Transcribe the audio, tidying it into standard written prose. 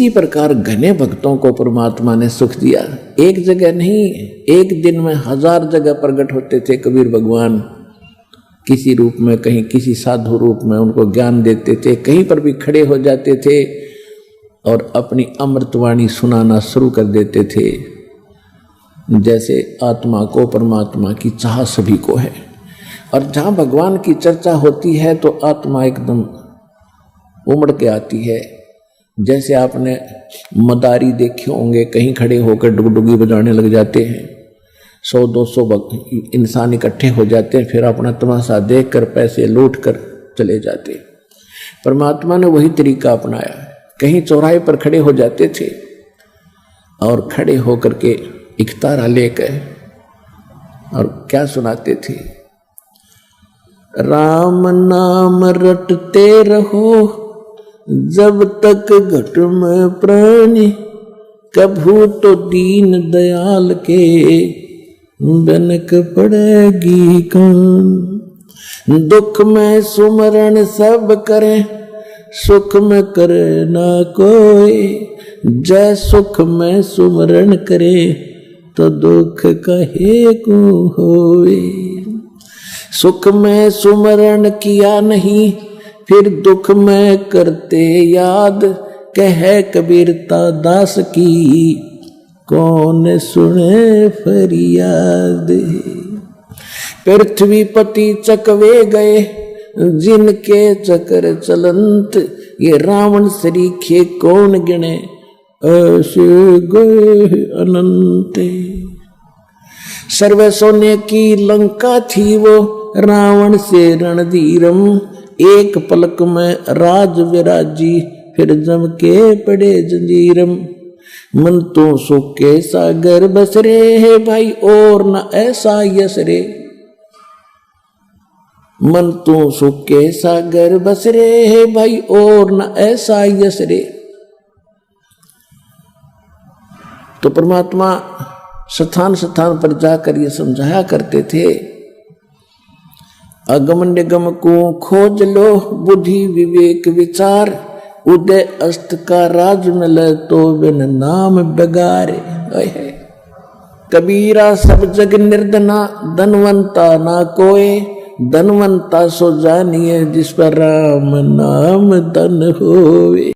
इसी प्रकार घने भक्तों को परमात्मा ने सुख दिया। एक जगह नहीं, एक दिन में 1000 जगह प्रकट होते थे कबीर भगवान, किसी रूप में, कहीं किसी साधु रूप में उनको ज्ञान देते थे, कहीं पर भी खड़े हो जाते थे और अपनी अमृतवाणी सुनाना शुरू कर देते थे। जैसे आत्मा को परमात्मा की चाह सभी को है, और जहाँ भगवान की चर्चा होती है तो आत्मा एकदम उमड़ के आती है। जैसे आपने मदारी देखे होंगे, कहीं खड़े होकर डुगडुगी बजाने लग जाते हैं, 100-200 इंसान इकट्ठे हो जाते हैं, फिर अपना तमाशा देखकर पैसे लूट कर चले जाते। परमात्मा ने वही तरीका अपनाया। कहीं चौराहे पर खड़े हो जाते थे और खड़े होकर के इकतारा लेकर और क्या सुनाते थे, राम नाम रटते रहो जब तक घट में प्राण, कभू तो दीन दयाल के बनक पड़ेगी कान। दुख में सुमरण सब करें, सुख में करे ना कोई, जय सुख में सुमरण करे तो दुख कहे को होए। सुख में सुमरण किया नहीं, फिर दुख में करते याद, कहे कबीरता दास की कौन सुने फरियाद। पृथ्वी पति चकवे गए जिनके चक्र चलंत, ये रावण सरीखे कौन गिने ऐसे गए अनंत। सर्व सोने की लंका थी वो रावण से रणधीरम, एक पलक में राज विराजी फिर जम के पड़े जंजीरम। मन तो सुख के सागर बसरे है भाई और न ऐसा यश रे, मन तो सुख के सागर बसरे है भाई और न ऐसा यश रे। तो परमात्मा स्थान स्थान पर जाकर ये समझाया करते थे, अगम निगम को खोज लो बुद्धि विवेक विचार, उदय अस्त का राज मिले तो बिन नाम बगारे। कबीरा सब जग निर्धना, धनवंता ना कोय, धनवंता सो जानिए जिस पर राम नाम धन होवे।